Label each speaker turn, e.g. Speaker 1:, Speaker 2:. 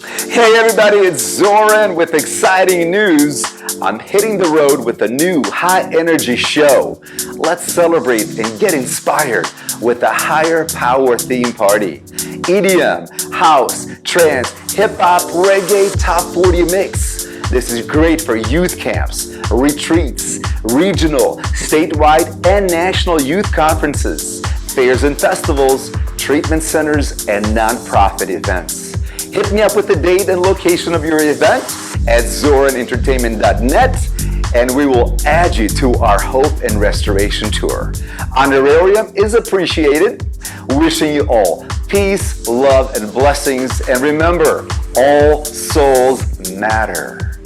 Speaker 1: Hey everybody, it's Zoran with exciting news. I'm hitting the road with a new high-energy show. Let's celebrate and get inspired with a higher power theme party. EDM, house, trance, hip-hop, reggae, top 40 mix. This is great for youth camps, retreats, regional, statewide, and national youth conferences, fairs and festivals, treatment centers, and nonprofit events. Hit me up with the date and location of your event at zoranentertainment.net and we will add you to our Hope and Restoration Tour. Honorarium is appreciated. Wishing you all peace, love, and blessings. And remember, all souls matter.